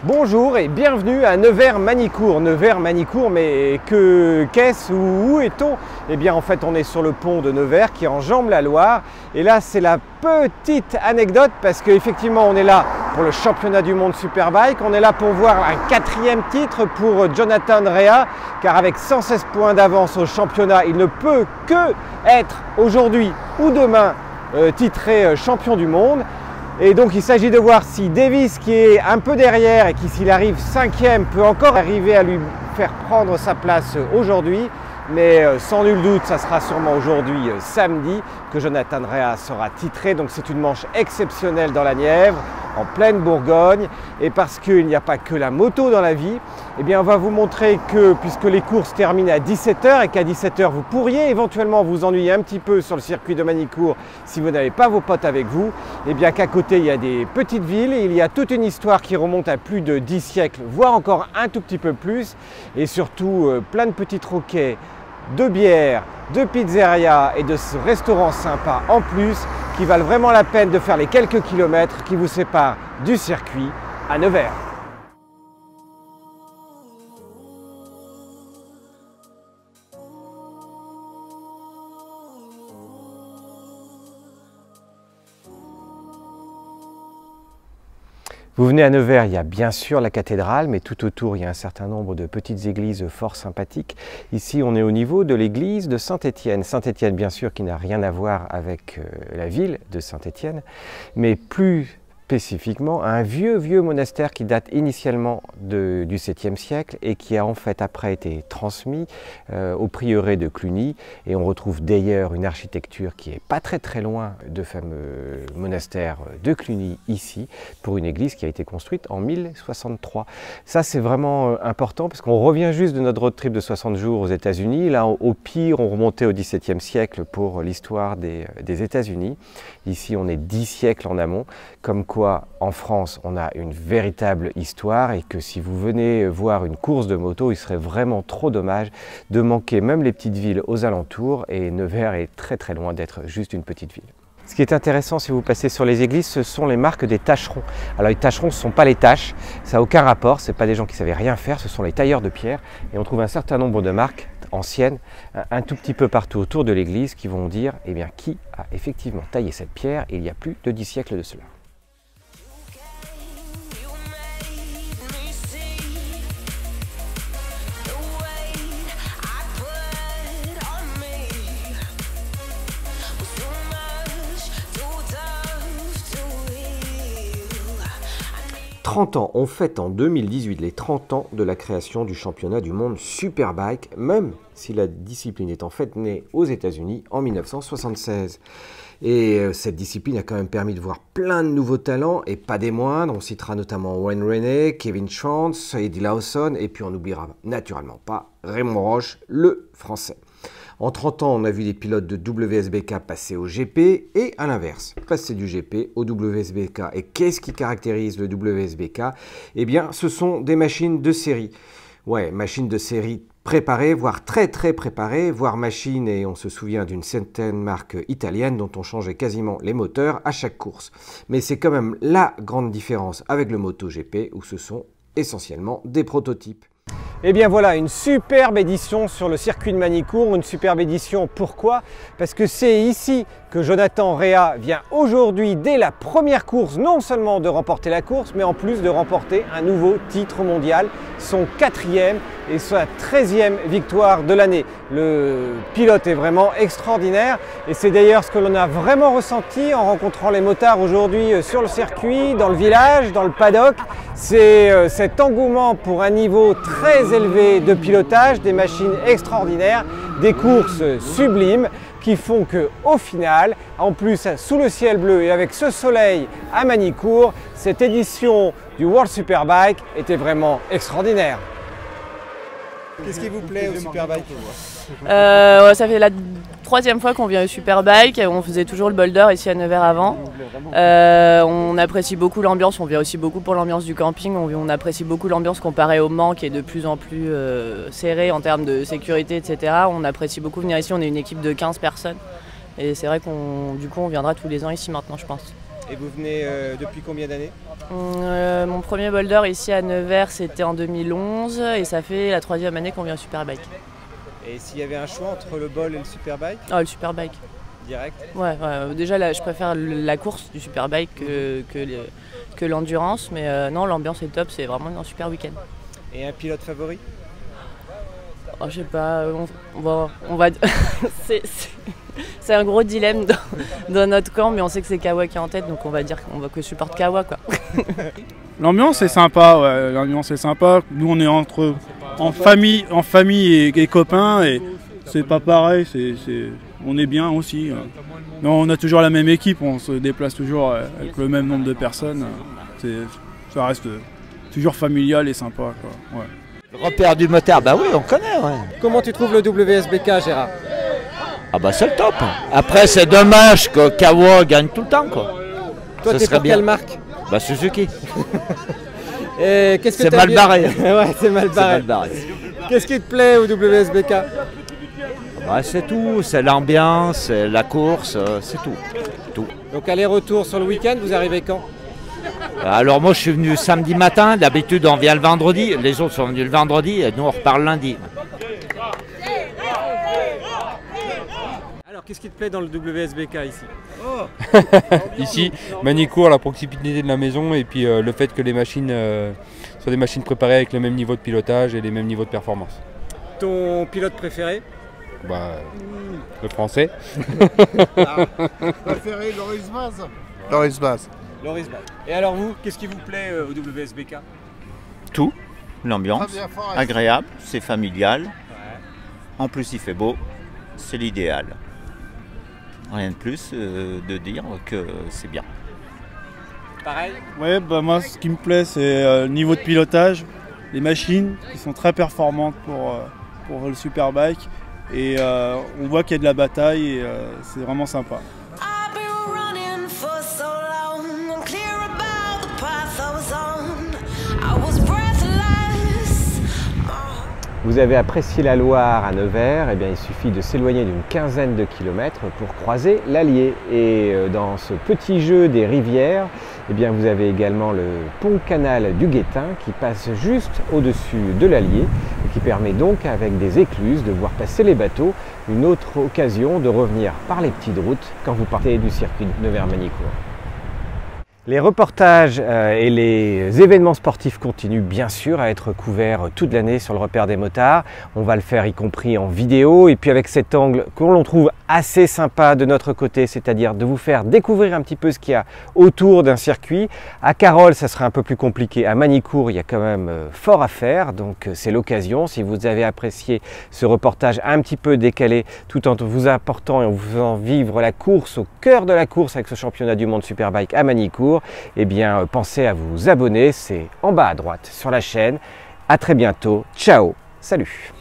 Bonjour et bienvenue à Nevers-Manicourt. Nevers-Manicourt, mais qu'est-ce ou où est-on? Eh bien en fait on est sur le pont de Nevers qui enjambe la Loire. Et là c'est la petite anecdote parce qu'effectivement on est là pour le championnat du monde Superbike. On est là pour voir un 4e titre pour Jonathan Rea, car avec 116 points d'avance au championnat, il ne peut que être aujourd'hui ou demain titré champion du monde. Et donc il s'agit de voir si Davis, qui est un peu derrière et qui, s'il arrive 5e, peut encore arriver à lui faire prendre sa place aujourd'hui. Mais sans nul doute, ça sera sûrement aujourd'hui, samedi, que Jonathan Rea sera titré. Donc c'est une manche exceptionnelle dans la Nièvre, en pleine Bourgogne. Et parce qu'il n'y a pas que la moto dans la vie, eh bien on va vous montrer que, puisque les courses terminent à 17 h et qu'à 17 h vous pourriez éventuellement vous ennuyer un petit peu sur le circuit de Manicourt si vous n'avez pas vos potes avec vous, eh bien qu'à côté il y a des petites villes et il y a toute une histoire qui remonte à plus de 10 siècles, voire encore un tout petit peu plus, et surtout plein de petits troquets, de bières, de pizzerias et de restaurants sympas en plus qui valent vraiment la peine de faire les quelques kilomètres qui vous séparent du circuit à Nevers. Vous venez à Nevers, il y a bien sûr la cathédrale, mais tout autour il y a un certain nombre de petites églises fort sympathiques. Ici on est au niveau de l'église de Saint-Étienne. Saint-Étienne bien sûr qui n'a rien à voir avec la ville de Saint-Étienne, mais plus spécifiquement un vieux monastère qui date initialement du 7e siècle et qui a en fait après été transmis au prieuré de Cluny, et on retrouve d'ailleurs une architecture qui est pas très loin de fameux monastère de Cluny ici, pour une église qui a été construite en 1063. Ça c'est vraiment important parce qu'on revient juste de notre road trip de 60 jours aux États-Unis. Là au pire on remontait au XVIIe siècle pour l'histoire des États-Unis. Ici on est 10 siècles en amont, comme quoi en France on a une véritable histoire, et que si vous venez voir une course de moto, il serait vraiment trop dommage de manquer même les petites villes aux alentours, et Nevers est très loin d'être juste une petite ville. Ce qui est intéressant si vous passez sur les églises, ce sont les marques des tâcherons. Alors les tâcherons, ce ne sont pas les tâches, ça n'a aucun rapport, ce n'est pas des gens qui ne savaient rien faire, ce sont les tailleurs de pierre, et on trouve un certain nombre de marques anciennes, un tout petit peu partout autour de l'église, qui vont dire eh bien, qui a effectivement taillé cette pierre il y a plus de 10 siècles de cela. « 30 ans, on fête en 2018 les 30 ans de la création du championnat du monde Superbike, même si la discipline est en fait née aux États-Unis en 1976. Et cette discipline a quand même permis de voir plein de nouveaux talents, et pas des moindres. On citera notamment Wayne Rainey, Kevin Chance, Eddie Lawson, et puis on n'oubliera naturellement pas Raymond Roche, le français. En 30 ans, on a vu des pilotes de WSBK passer au GP et à l'inverse, passer du GP au WSBK. Et qu'est-ce qui caractérise le WSBK? Eh bien, ce sont des machines de série. Ouais, machines de série préparées, voire très préparées, voire machines, et on se souvient d'une certaine marque italienne dont on changeait quasiment les moteurs à chaque course. Mais c'est quand même la grande différence avec le MotoGP, où ce sont essentiellement des prototypes. Et bien voilà, une superbe édition sur le circuit de Manicourt. Une superbe édition, pourquoi? Parce que c'est ici que Jonathan Rea vient aujourd'hui, dès la première course, non seulement de remporter la course, mais en plus de remporter un nouveau titre mondial, son 4e et sa 13e victoire de l'année. Le pilote est vraiment extraordinaire, et c'est d'ailleurs ce que l'on a vraiment ressenti en rencontrant les motards aujourd'hui sur le circuit, dans le village, dans le paddock. C'est cet engouement pour un niveau très élevé de pilotage, des machines extraordinaires, des courses sublimes qui font qu'au final, en plus sous le ciel bleu et avec ce soleil à Manicourt, cette édition du World Superbike était vraiment extraordinaire. Qu'est-ce qui vous plaît au Superbike? Ça fait la 3e fois qu'on vient au Superbike. On faisait toujours le boulder ici à Nevers avant. On apprécie beaucoup l'ambiance, on vient aussi beaucoup pour l'ambiance du camping. On apprécie beaucoup l'ambiance comparée au Mans qui est de plus en plus serrée en termes de sécurité, etc. On apprécie beaucoup venir ici, on est une équipe de 15 personnes. Et c'est vrai du coup on viendra tous les ans ici maintenant, je pense. Et vous venez depuis combien d'années? Mon premier boulder ici à Nevers, c'était en 2011 et ça fait la 3e année qu'on vient au Superbike. Et s'il y avait un choix entre le bol et le Superbike? Ah, le Superbike. Direct? Ouais, déjà là, je préfère la course du Superbike que l'endurance, mais non, l'ambiance est top, c'est vraiment un super week-end. Et un pilote favori? Oh, je sais pas, on va... c'est un gros dilemme dans notre camp, mais on sait que c'est Kawa qui est en tête, donc on va dire qu'on va que supporte Kawa, quoi. L'ambiance est sympa, ouais, l'ambiance est sympa. Nous on est en famille et copains, et c'est pas pareil, on est bien aussi. Mais on a toujours la même équipe, on se déplace toujours avec le même nombre de personnes. Ça reste toujours familial et sympa, quoi. Ouais. Le repère du motard, bah oui, on connaît, ouais. Comment tu trouves le WSBK, Gérard? Ah bah c'est le top. Après c'est dommage que Kawa gagne tout le temps, quoi. Toi t'es pour quelle marque? Bah Suzuki. Et qu'est-ce que c'est mal barré. Ouais, c'est mal barré. Qu'est-ce qui te plaît au WSBK? Bah c'est tout, c'est l'ambiance, c'est la course, c'est tout. Donc aller-retour sur le week-end, vous arrivez quand? Alors moi je suis venu samedi matin, d'habitude on vient le vendredi, les autres sont venus le vendredi et nous on repart le lundi. Alors qu'est-ce qui te plaît dans le WSBK ici? Ici, Magny-Cours, la proximité de la maison et puis le fait que les machines soient des machines préparées avec le même niveau de pilotage et les mêmes niveaux de performance. Ton pilote préféré? Bah, le français. Préféré Loris Baz. Loris Baz. Et alors vous, qu'est-ce qui vous plaît au WSBK? Tout, l'ambiance, agréable, c'est familial. Ouais. En plus il fait beau, c'est l'idéal. Rien de plus de dire que c'est bien. Pareil? Ouais, bah moi ce qui me plaît c'est le niveau de pilotage, les machines qui sont très performantes pour le Superbike, et on voit qu'il y a de la bataille et c'est vraiment sympa. Vous avez apprécié la Loire à Nevers, eh bien, il suffit de s'éloigner d'une quinzaine de kilomètres pour croiser l'Allier. Et dans ce petit jeu des rivières, eh bien, vous avez également le pont-canal du Guettin qui passe juste au-dessus de l'Allier et qui permet donc, avec des écluses, de voir passer les bateaux. Une autre occasion de revenir par les petites routes quand vous partez du circuit de Nevers-Magny-Cours. Les reportages et les événements sportifs continuent bien sûr à être couverts toute l'année sur le repère des motards. On va le faire y compris en vidéo et puis avec cet angle que l'on trouve assez sympa de notre côté, c'est-à-dire de vous faire découvrir un petit peu ce qu'il y a autour d'un circuit. À Carolles, ça sera un peu plus compliqué. À Magny-Cours, il y a quand même fort à faire, donc c'est l'occasion. Si vous avez apprécié ce reportage un petit peu décalé, tout en vous apportant et en vous faisant vivre la course au cœur de la course avec ce championnat du monde Superbike à Magny-Cours, eh bien pensez à vous abonner, c'est en bas à droite sur la chaîne. À très bientôt, ciao, salut!